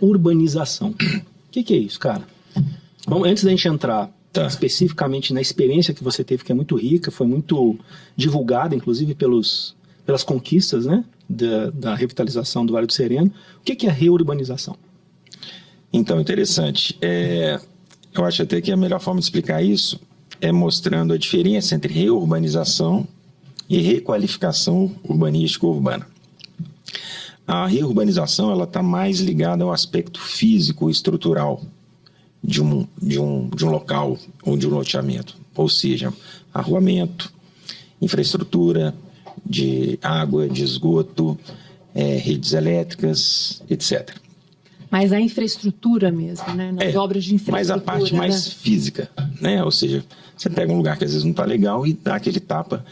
Urbanização. O que é isso, cara? Bom, antes da gente entrar especificamente na experiência que você teve, que é muito rica, foi muito divulgada, inclusive pelas conquistas, né, da revitalização do Vale do Sereno. O que é a reurbanização? Então, interessante. Eu acho até que a melhor forma de explicar isso é mostrando a diferença entre reurbanização e requalificação urbanística urbana. A reurbanização está mais ligada ao aspecto físico e estrutural de um local ou de um loteamento, ou seja, arruamento, infraestrutura de água, de esgoto, redes elétricas, etc. Mas a infraestrutura mesmo, né? Nas obras de infraestrutura. Mas a parte mais física, né? Ou seja, você pega um lugar que às vezes não está legal e dá aquele tapa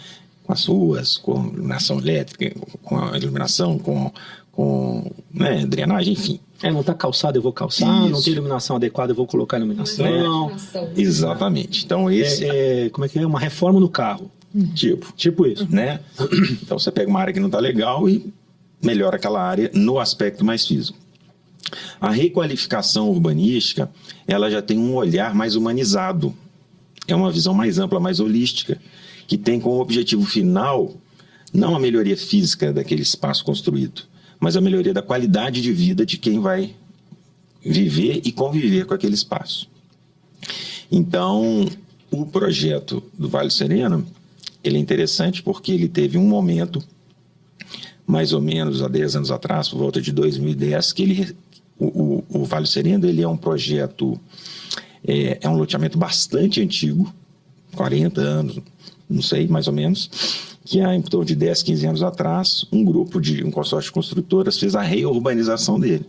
com as ruas, com iluminação elétrica, com a iluminação, com drenagem, enfim. Não está calçado, eu vou calçar. Isso. Não tem iluminação adequada, eu vou colocar iluminação. Exatamente. Então, esse... como é que é? Uma reforma no carro. Tipo isso. Né? Então, você pega uma área que não está legal e melhora aquela área no aspecto mais físico. A requalificação urbanística, ela já tem um olhar mais humanizado. É uma visão mais ampla, mais holística, que tem como objetivo final não a melhoria física daquele espaço construído, mas a melhoria da qualidade de vida de quem vai viver e conviver com aquele espaço. Então, o projeto do Vale do Sereno, ele é interessante porque ele teve um momento, mais ou menos há 10 anos atrás, por volta de 2010, que o Vale do Sereno ele é um projeto, é um loteamento bastante antigo, 40 anos, não sei, mais ou menos, que há em torno de 10, 15 anos atrás, um consórcio de construtoras fez a reurbanização dele,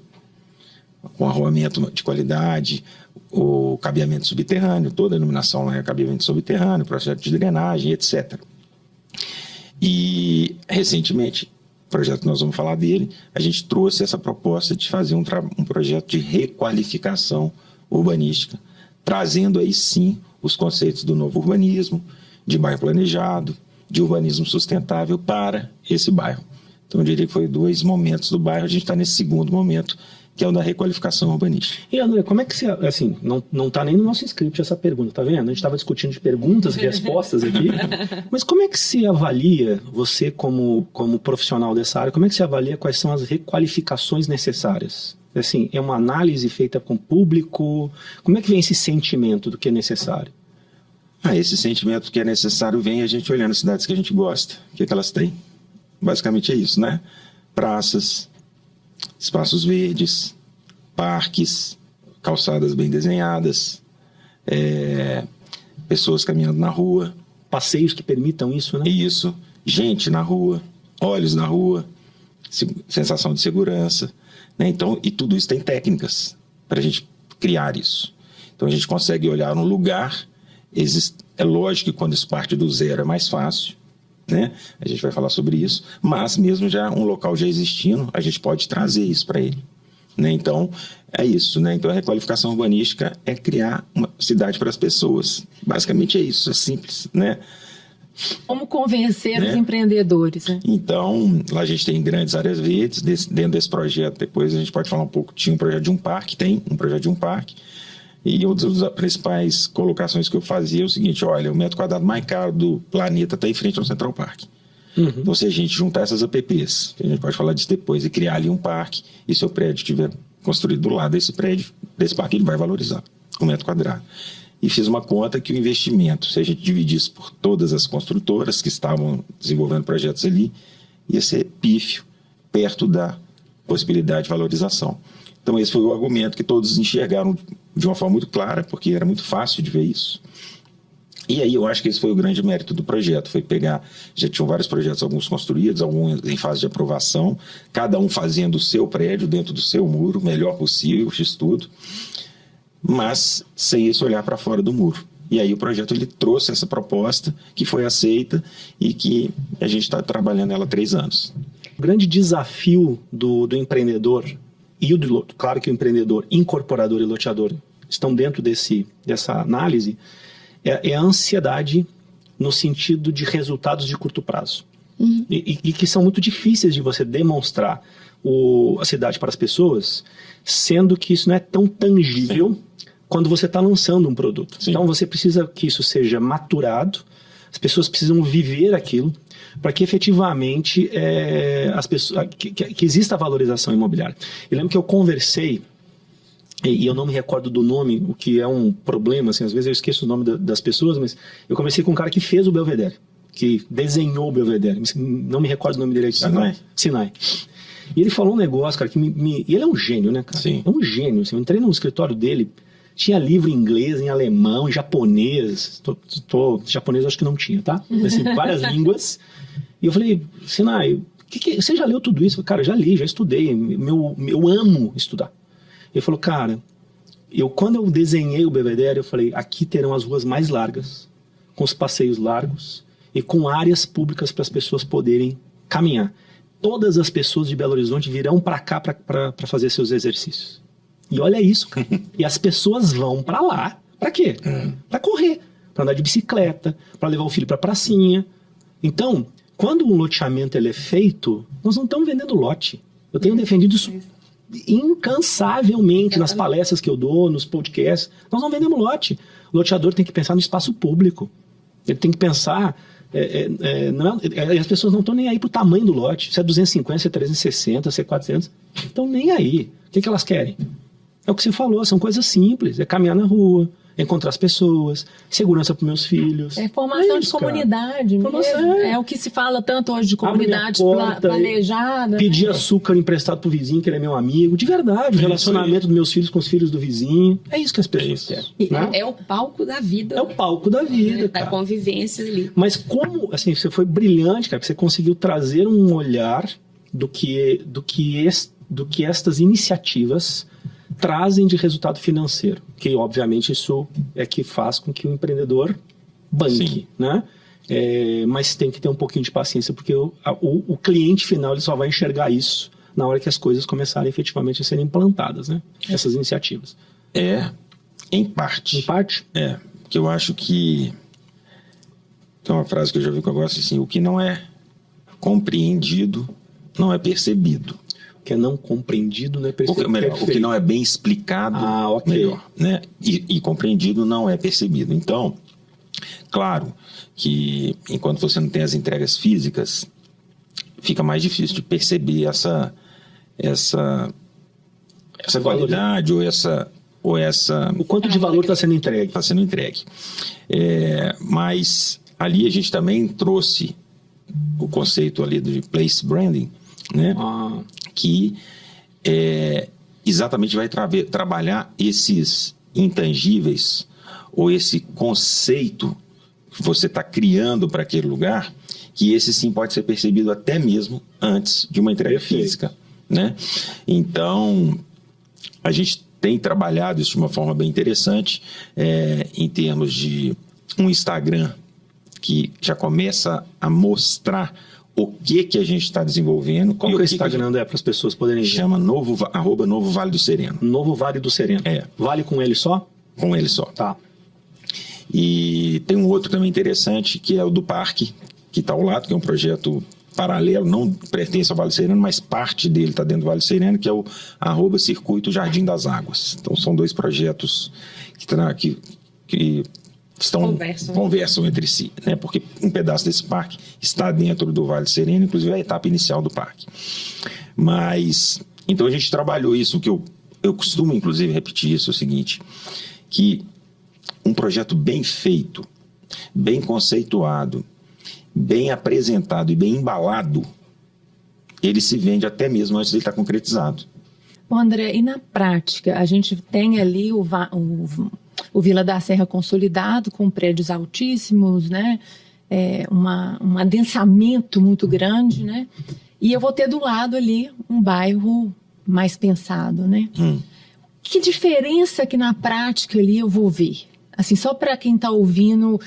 com arruamento de qualidade, o cabeamento subterrâneo, toda a iluminação lá é cabeamento subterrâneo, projeto de drenagem, etc. E, recentemente, o projeto que nós vamos falar dele, a gente trouxe essa proposta de fazer um projeto de requalificação urbanística, trazendo aí sim os conceitos do novo urbanismo, de bairro planejado, de urbanismo sustentável para esse bairro. Então, eu diria que foi 2 momentos do bairro, a gente está nesse segundo momento, que é o da requalificação urbanística. E, André, como é que você... Assim, não está nem no nosso script essa pergunta, tá vendo? A gente estava discutindo de perguntas e respostas aqui. Mas como é que se avalia, você como profissional dessa área, como é que se avalia quais são as requalificações necessárias? Assim, é uma análise feita com o público? Como é que vem esse sentimento do que é necessário? Esse sentimento que é necessário vem a gente olhando as cidades que a gente gosta. O que elas têm? Basicamente é isso, né? Praças, espaços verdes, parques, calçadas bem desenhadas, pessoas caminhando na rua. Passeios que permitam isso, né? Isso, gente na rua, olhos na rua, sensação de segurança. Né? Então, e tudo isso tem técnicas para a gente criar isso. Então a gente consegue olhar um lugar, é lógico que quando isso parte do zero é mais fácil, né? A gente vai falar sobre isso, mas mesmo já um local já existindo, a gente pode trazer isso para ele. Né? Então, é isso. Né? Então, a requalificação urbanística é criar uma cidade para as pessoas. Basicamente é isso, é simples. Né? Como convencer os empreendedores. Né? Então, lá a gente tem grandes áreas verdes. Dentro desse projeto, depois a gente pode falar um pouco, tinha um projeto de um parque, tem um projeto de um parque. E uma das principais colocações que eu fazia é o seguinte: olha, o metro quadrado mais caro do planeta está em frente ao Central Park. Então, se a gente juntar essas APPs, que a gente pode falar disso depois, e criar ali um parque, e seu prédio estiver construído do lado desse prédio, desse parque, ele vai valorizar o metro quadrado. E fiz uma conta que o investimento, se a gente dividisse por todas as construtoras que estavam desenvolvendo projetos ali, ia ser pífio, perto da possibilidade de valorização. Então, esse foi o argumento que todos enxergaram de uma forma muito clara, porque era muito fácil de ver isso. E aí eu acho que esse foi o grande mérito do projeto, foi pegar, já tinham vários projetos, alguns construídos, alguns em fase de aprovação, cada um fazendo o seu prédio dentro do seu muro, o melhor possível, fiz tudo, mas sem esse olhar para fora do muro. E aí o projeto ele trouxe essa proposta, que foi aceita e que a gente está trabalhando ela há 3 anos. O grande desafio do empreendedor, claro que o empreendedor, incorporador e loteador estão dentro dessa análise, é a ansiedade no sentido de resultados de curto prazo. E que são muito difíceis de você demonstrar. a cidade para as pessoas, sendo que isso não é tão tangível quando você está lançando um produto. Sim. Então você precisa que isso seja maturado, as pessoas precisam viver aquilo, para que efetivamente as pessoas, que exista a valorização imobiliária. Eu lembro que eu conversei, e eu não me recordo do nome, o que é um problema, assim, às vezes eu esqueço o nome das pessoas, mas eu conversei com um cara que fez o Belvedere, que desenhou o Belvedere, não me recordo o nome dele. Sinai. E ele falou um negócio, cara, que e ele é um gênio, né, cara? Sim. É um gênio, assim, eu entrei no escritório dele, tinha livro em inglês, em alemão, em japonês, japonês eu acho que não tinha, tá? Mas, assim, várias línguas, e eu falei, Sinai, você já leu tudo isso? Eu falei, cara, já li, já estudei, eu amo estudar. Ele falou, cara, quando eu desenhei o Belvedere, eu falei, aqui terão as ruas mais largas, com os passeios largos e com áreas públicas para as pessoas poderem caminhar. Todas as pessoas de Belo Horizonte virão para cá para fazer seus exercícios. E olha isso, cara. E as pessoas vão para lá, para quê? Para correr, para andar de bicicleta, para levar o filho para a pracinha. Então, quando um loteamento ele é feito, nós não estamos vendendo lote. Eu tenho defendido isso incansavelmente nas palestras que eu dou, nos podcasts. Nós não vendemos lote. O loteador tem que pensar no espaço público. Ele tem que pensar... as pessoas não estão nem aí pro tamanho do lote. Se é 250, se é 360, se é 400. Estão nem aí. O que elas querem? É o que você falou, são coisas simples. É caminhar na rua, encontrar as pessoas, segurança para meus filhos. É formação de comunidade mesmo. É o que se fala tanto hoje de comunidade planejada. Pedir açúcar emprestado pro vizinho, que ele é meu amigo. De verdade, o relacionamento dos meus filhos com os filhos do vizinho. É isso que as pessoas querem. Né? É o palco da vida. É o palco da vida, da convivência ali. Mas como, assim, você foi brilhante, cara, que você conseguiu trazer um olhar do que estas iniciativas trazem de resultado financeiro, que obviamente isso é que faz com que o empreendedor banque, né? Mas tem que ter um pouquinho de paciência, porque o cliente final ele só vai enxergar isso na hora que as coisas começarem efetivamente a serem implantadas, né? Essas iniciativas. Em parte. Em parte? Porque eu acho que tem uma frase que eu já vi que eu gosto assim, o que não é compreendido não é percebido. O que é não compreendido não é percebido. O que não é bem explicado, melhor. Né? E compreendido não é percebido. Então, claro que enquanto você não tem as entregas físicas, fica mais difícil de perceber essa qualidade ou essa... O quanto de valor está sendo entregue. Está sendo entregue. Mas ali a gente também trouxe o conceito ali de place branding, né? Que exatamente vai trabalhar esses intangíveis ou esse conceito que você está criando para aquele lugar, que esse sim pode ser percebido até mesmo antes de uma entrega física, né? Então, a gente tem trabalhado isso de uma forma bem interessante em termos de um Instagram que já começa a mostrar o que a gente está desenvolvendo. Qual que é o Instagram para as pessoas poderem ver? Chama @Novo Vale do Sereno. Novo Vale do Sereno. Vale com ele só? Com ele só. Tá. E tem um outro também interessante, que é o do parque, que está ao lado, que é um projeto paralelo, não pertence ao Vale do Sereno, mas parte dele está dentro do Vale do Sereno, que é o @Circuito Jardim das Águas. Então são dois projetos que conversam entre si, né? Porque um pedaço desse parque está dentro do Vale do Sereno, inclusive a etapa inicial do parque. Mas, então a gente trabalhou isso, que eu costumo inclusive repetir isso, é o seguinte, que um projeto bem feito, bem conceituado, bem apresentado e bem embalado, ele se vende até mesmo antes de ele estar concretizado. Bom, André, e na prática, a gente tem ali o Vila da Serra consolidado, com prédios altíssimos, né? Um adensamento muito grande, né? E eu vou ter do lado ali um bairro mais pensado, né? Que diferença que na prática ali eu vou ver? Assim, só para quem está ouvindo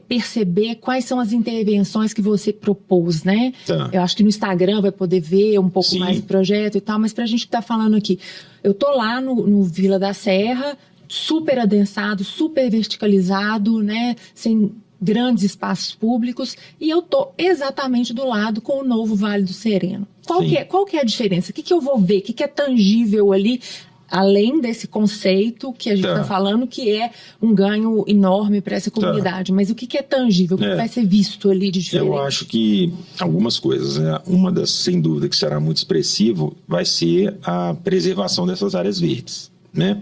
perceber quais são as intervenções que você propôs, né? Tá. Eu acho que no Instagram vai poder ver um pouco mais do projeto e tal, mas para a gente que está falando aqui, eu estou lá no Vila da Serra, super adensado, super verticalizado, né? Sem grandes espaços públicos, e eu estou exatamente do lado com o novo Vale do Sereno. Qual que é a diferença? O que eu vou ver? O que é tangível ali, além desse conceito que a gente está falando, que é um ganho enorme para essa comunidade? Mas o que é tangível? O que vai ser visto ali de diferente? Eu acho que algumas coisas, né? Uma das, sem dúvida, que será muito expressivo, vai ser a preservação dessas áreas verdes, né?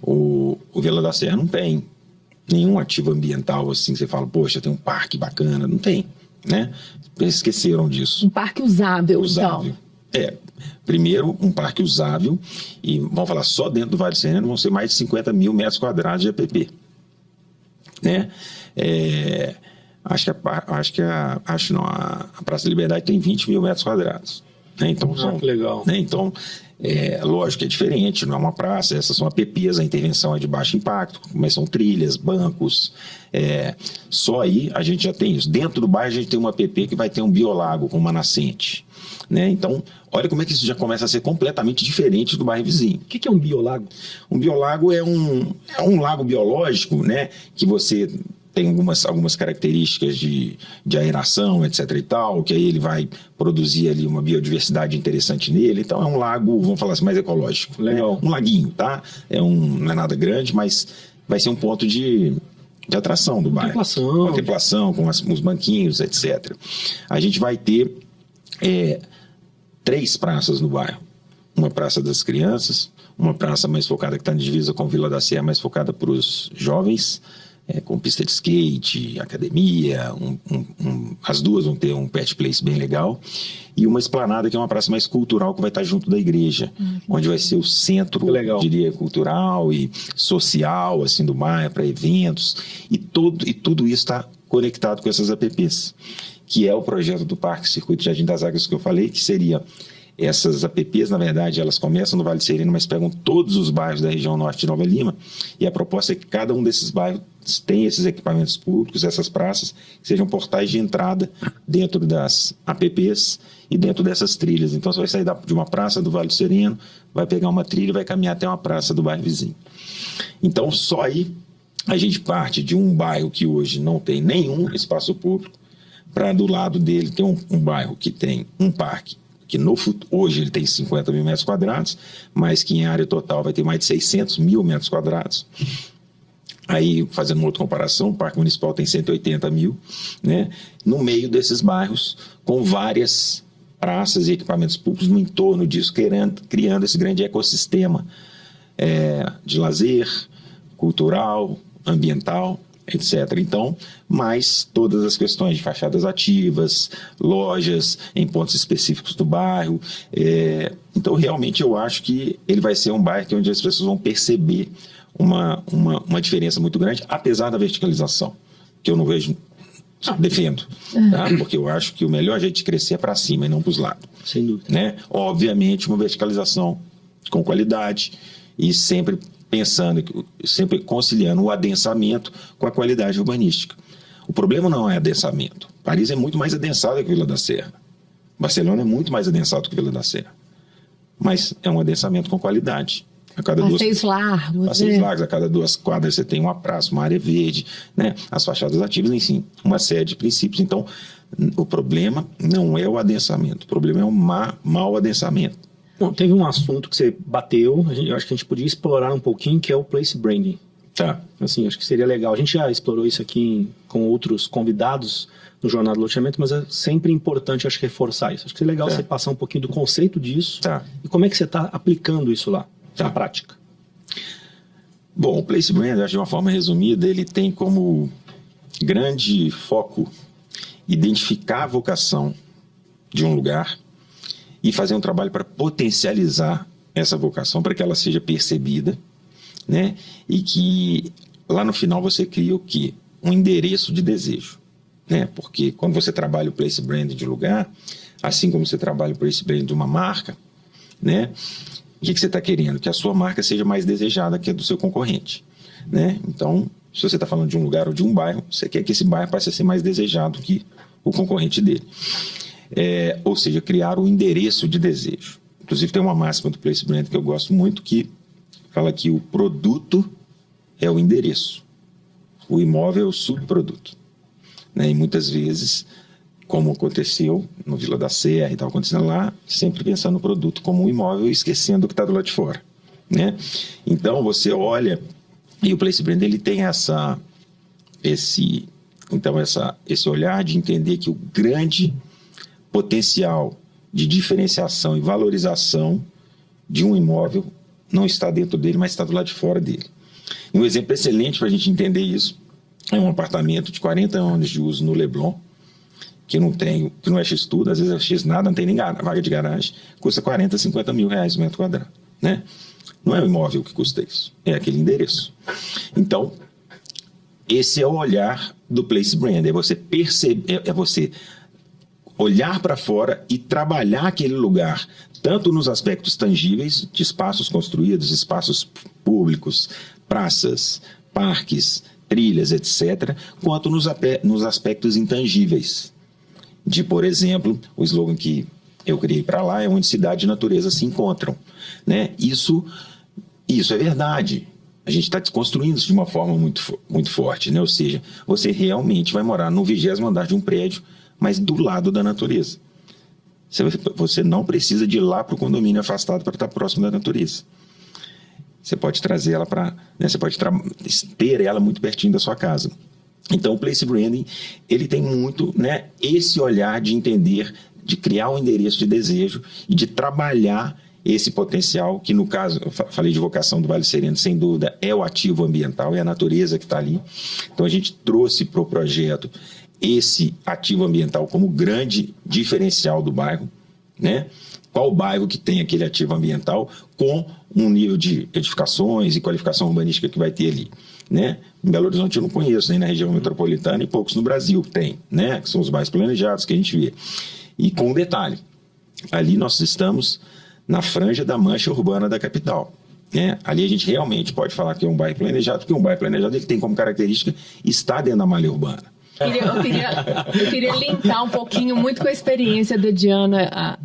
O Vila da Serra não tem nenhum ativo ambiental assim, você fala, poxa, tem um parque bacana. Não tem, né? Esqueceram disso. Um parque usável. Então. Primeiro, um parque usável, e vamos falar, só dentro do Vale do Sereno vão ser mais de 50 mil metros quadrados de APP. Né? A Praça da Liberdade tem 20 mil metros quadrados. Né? Então, que legal. Né? Então, lógico que é diferente, não é uma praça, essas são APPs, a intervenção é de baixo impacto, mas são trilhas, bancos, só aí a gente já tem isso. Dentro do bairro a gente tem uma APP que vai ter um biolago com uma nascente. Né? Então, olha como é que isso já começa a ser completamente diferente do bairro vizinho. O que é um biolago? Um biolago é um lago biológico, né? Que você tem algumas características de aeração, etc. e tal, que aí ele vai produzir ali uma biodiversidade interessante nele. Então é um lago, vamos falar assim, mais ecológico. Legal. Né? Um laguinho, tá? Não é nada grande, mas vai ser um ponto de atração do bairro. Contemplação, com os banquinhos, etc. A gente vai ter 3 praças no bairro. Uma praça das crianças, uma praça mais focada, que está na divisa com Vila da Serra, mais focada para os jovens, com pista de skate, academia, as duas vão ter um pet place bem legal, e uma esplanada que é uma praça mais cultural que vai estar junto da igreja, onde vai ser o centro, diria, cultural e social assim, do bairro, para eventos, e tudo isso está conectado com essas APPs, que é o projeto do Parque Circuito Jardim das Águas que eu falei, que seria... Essas APPs, na verdade, elas começam no Vale do Sereno, mas pegam todos os bairros da região norte de Nova Lima, e a proposta é que cada um desses bairros tenha esses equipamentos públicos, essas praças, que sejam portais de entrada dentro das APPs e dentro dessas trilhas. Então, você vai sair de uma praça do Vale do Sereno, vai pegar uma trilha e vai caminhar até uma praça do bairro vizinho. Então, só aí a gente parte de um bairro que hoje não tem nenhum espaço público, para do lado dele ter um bairro que tem um parque, que hoje ele tem 50 mil metros quadrados, mas que em área total vai ter mais de 600 mil metros quadrados. Aí, fazendo uma outra comparação, o Parque Municipal tem 180 mil, né? No meio desses bairros, com várias praças e equipamentos públicos no entorno disso, criando esse grande ecossistema de lazer, cultural, ambiental, etc. Então, mais todas as questões de fachadas ativas, lojas em pontos específicos do bairro. Então, realmente, eu acho que ele vai ser um bairro onde as pessoas vão perceber uma diferença muito grande, apesar da verticalização, que eu não vejo, defendo, tá? Porque eu acho que o melhor jeito de crescer é para cima e não para os lados. Sem dúvida. Né? Obviamente, uma verticalização com qualidade e sempre conciliando o adensamento com a qualidade urbanística. O problema não é adensamento. Paris é muito mais adensado que Vila da Serra. Barcelona é muito mais adensado que Vila da Serra. Mas é um adensamento com qualidade. Passeios largos. A cada 2 quadras você tem uma praça, uma área verde, né? As fachadas ativas, enfim, uma série de princípios. Então, o problema não é o adensamento. O problema é o mau adensamento. Bom, teve um assunto que você bateu, eu acho que a gente podia explorar um pouquinho, que é o place branding. Tá. Assim, acho que seria legal. A gente já explorou isso aqui com outros convidados no Jornal do Loteamento, mas é sempre importante, acho, reforçar isso. Acho que seria legal você passar um pouquinho do conceito disso e como é que você está aplicando isso lá, na prática. Bom, o place branding, acho, de uma forma resumida, ele tem como grande foco identificar a vocação de um lugar e fazer um trabalho para potencializar essa vocação, para que ela seja percebida, né? E que lá no final você cria o quê? Um endereço de desejo, né? Porque quando você trabalha o place branding de lugar, assim como você trabalha o place branding de uma marca, né? O que você está querendo? Que a sua marca seja mais desejada que a do seu concorrente, né? Então, se você está falando de um lugar ou de um bairro, você quer que esse bairro passe a ser mais desejado que o concorrente dele. Ou seja, criar um endereço de desejo. Inclusive tem uma máxima do Place Brand que eu gosto muito, que fala que o produto é o endereço, o imóvel é o subproduto, né? E muitas vezes como aconteceu no Vila da Serra e estava acontecendo lá, sempre pensando no produto como um imóvel e esquecendo o que está do lado de fora, né? Então você olha, e o Place Brand ele tem esse olhar de entender que o grande potencial de diferenciação e valorização de um imóvel não está dentro dele, mas está do lado de fora dele. E um exemplo excelente para a gente entender isso é um apartamento de 40 anos de uso no Leblon, que não é X tudo, às vezes é X nada, não tem nem vaga de garagem, custa 40, 50 mil reais o metro quadrado, né? Não é o imóvel que custa isso, é aquele endereço. Então, esse é o olhar do Place Brand, é você perceber, é você olhar para fora e trabalhar aquele lugar, tanto nos aspectos tangíveis, de espaços construídos, espaços públicos, praças, parques, trilhas, etc., quanto nos aspectos intangíveis. De, por exemplo, o slogan que eu criei para lá é onde cidade e natureza se encontram, né? Isso é verdade. A gente está desconstruindo isso de uma forma muito forte, né? Ou seja, você realmente vai morar no 20º andar de um prédio, mas do lado da natureza. Você não precisa de ir lá para o condomínio afastado para estar próximo da natureza. Você pode trazer ela para... Né? Você pode ter ela muito pertinho da sua casa. Então, o Place Branding, ele tem muito, né, esse olhar de entender, de criar um endereço de desejo e de trabalhar esse potencial, que no caso, eu falei de vocação do Vale Sereno, sem dúvida, é o ativo ambiental, é a natureza que está ali. Então, a gente trouxe para o projeto esse ativo ambiental como grande diferencial do bairro, né? Qual bairro que tem aquele ativo ambiental com um nível de edificações e qualificação urbanística que vai ter ali, né? Em Belo Horizonte eu não conheço, nem na região metropolitana, e poucos no Brasil tem, né? Que são os mais planejados que a gente vê. E com um detalhe, ali nós estamos na franja da mancha urbana da capital, né? Ali a gente realmente pode falar que é um bairro planejado, porque um bairro planejado ele tem como característica estar dentro da malha urbana. Eu queria linkar um pouquinho muito com a experiência da Diana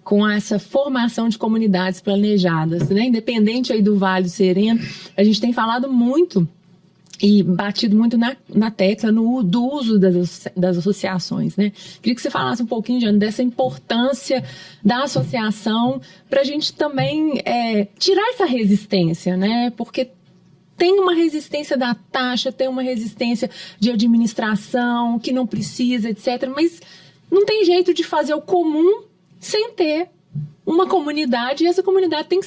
com essa formação de comunidades planejadas, né? Independente aí do Vale Sereno, a gente tem falado muito e batido muito na tecla do uso das associações, né? Queria que você falasse um pouquinho, Diana, dessa importância da associação para a gente também tirar essa resistência, né? Porque tem uma resistência da taxa, tem uma resistência de administração, que não precisa, etc. Mas não tem jeito de fazer o comum sem ter uma comunidade, e essa comunidade tem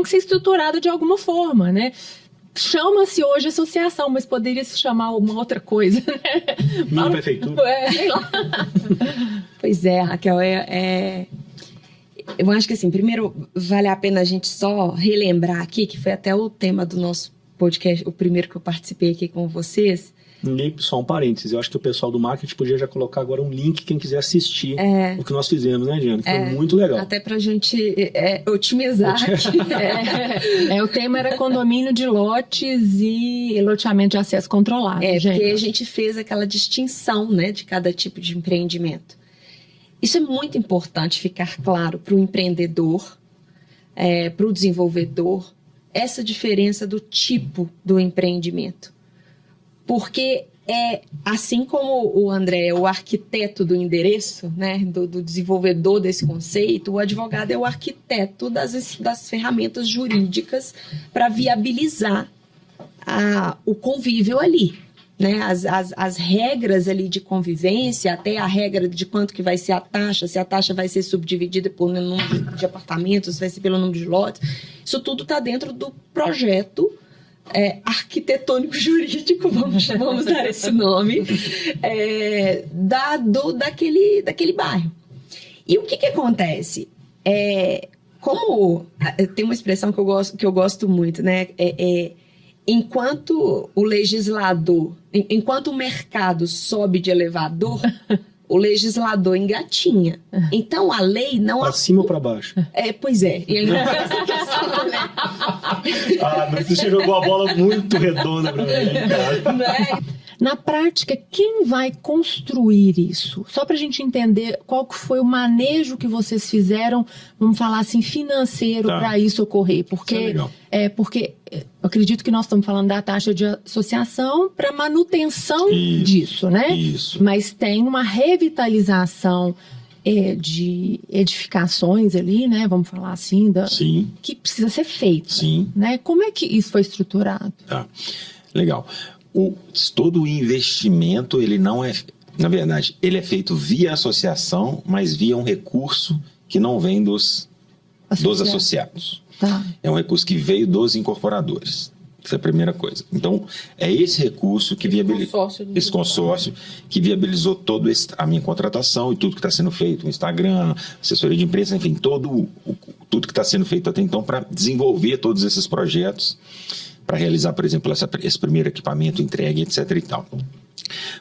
que ser estruturada de alguma forma, né? Chama-se hoje associação, mas poderia se chamar uma outra coisa, né? Minha prefeitura. Sei lá. Pois é, Raquel, eu acho que assim, primeiro vale a pena a gente só relembrar aqui, que foi até o tema do nosso podcast, o primeiro que eu participei aqui com vocês. Só um parênteses, eu acho que o pessoal do marketing podia já colocar agora um link, quem quiser assistir o que nós fizemos, né, Diana? Foi muito legal. Até pra gente otimizar aqui. O tema era condomínio de lotes e loteamento de acesso controlado, gente. Porque a gente fez aquela distinção, né, de cada tipo de empreendimento. Isso é muito importante ficar claro para o empreendedor, para o desenvolvedor, essa diferença do tipo do empreendimento. Porque assim como o André é o arquiteto do endereço, né, do desenvolvedor desse conceito, o advogado é o arquiteto das ferramentas jurídicas para viabilizar o convívio ali. Né, as regras ali de convivência, até a regra de quanto que vai ser a taxa, se a taxa vai ser subdividida pelo número de apartamentos, se vai ser pelo número de lotes, isso tudo está dentro do projeto arquitetônico jurídico, vamos dar esse nome, daquele bairro. E o que acontece? Como tem uma expressão que eu gosto muito, né? Enquanto o legislador, enquanto o mercado sobe de elevador, o legislador engatinha. Então, a lei não... Para cima ou para baixo? Pois é. E ainda tem essa questão, né? Mas você jogou a bola muito redonda para mim, cara. Né? Na prática, quem vai construir isso? Só para a gente entender qual que foi o manejo que vocês fizeram, vamos falar assim, financeiro para isso ocorrer. Porque, porque eu acredito que nós estamos falando da taxa de associação para manutenção disso, né? Isso. Mas tem uma revitalização de edificações ali, né? Vamos falar assim, Sim. que precisa ser feito. Sim. Né? Como é que isso foi estruturado? Tá. Legal. Todo o investimento, ele não é... Na verdade, ele é feito via associação, mas via um recurso que não vem dos associados. Tá. É um recurso que veio dos incorporadores. Essa é a primeira coisa. Então, é esse recurso que viabilizou... Esse consórcio que viabilizou toda a minha contratação e tudo que está sendo feito, o Instagram, assessoria de imprensa, enfim, tudo que está sendo feito até então para desenvolver todos esses projetos, para realizar, por exemplo, esse primeiro equipamento entregue, etc. e tal.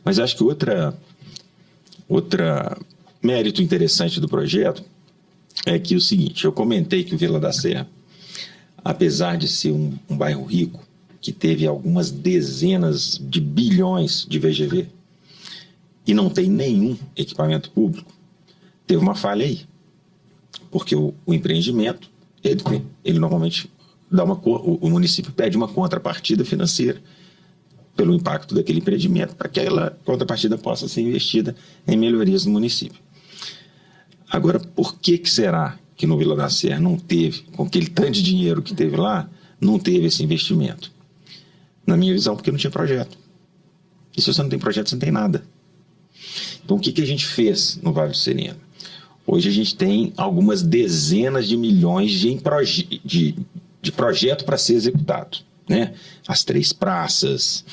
Mas acho que outra mérito interessante do projeto é que o seguinte, eu comentei que o Vila da Serra, apesar de ser um bairro rico, que teve algumas dezenas de bilhões de VGV e não tem nenhum equipamento público, teve uma falha aí. Porque o empreendimento, ele normalmente o município pede uma contrapartida financeira pelo impacto daquele empreendimento, para que aquela contrapartida possa ser investida em melhorias no município. Agora, por que será que no Vila da Serra não teve, com aquele tanto de dinheiro que teve lá, não teve esse investimento? Na minha visão, porque não tinha projeto. E se você não tem projeto, você não tem nada. Então, o que a gente fez no Vale do Sereno? Hoje a gente tem algumas dezenas de milhões de projeto para ser executado, né? As 3 praças,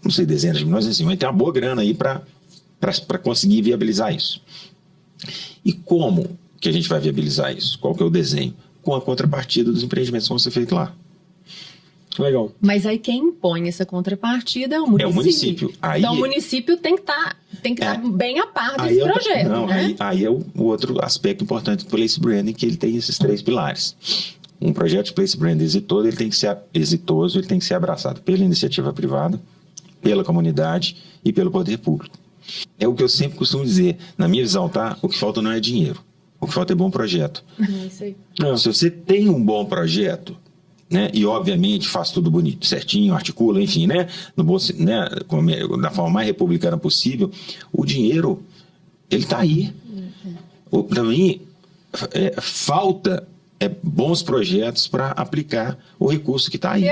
não sei, dezenas de milhões, assim, mas tem uma boa grana aí para conseguir viabilizar isso. E como que a gente vai viabilizar isso? Qual que é o desenho? Com a contrapartida dos empreendimentos que vão ser feitos lá. Legal. Mas aí quem impõe essa contrapartida é o município. É o município. Aí, então o município tem que estar bem a par desse projeto. Né? Aí é o outro aspecto importante do Place Branding, que ele tem esses 3 pilares. Um projeto de Place Branding exitoso, ele tem que ser exitoso, ele tem que ser abraçado pela iniciativa privada, pela comunidade e pelo poder público. É o que eu sempre costumo dizer, na minha visão, tá? O que falta não é dinheiro, o que falta é bom projeto. É isso aí. Se você tem um bom projeto, né, e obviamente faz tudo bonito, certinho, articula, enfim, né, né, da forma mais republicana possível, o dinheiro, ele está aí. Para mim, falta bons projetos para aplicar o recurso que está aí.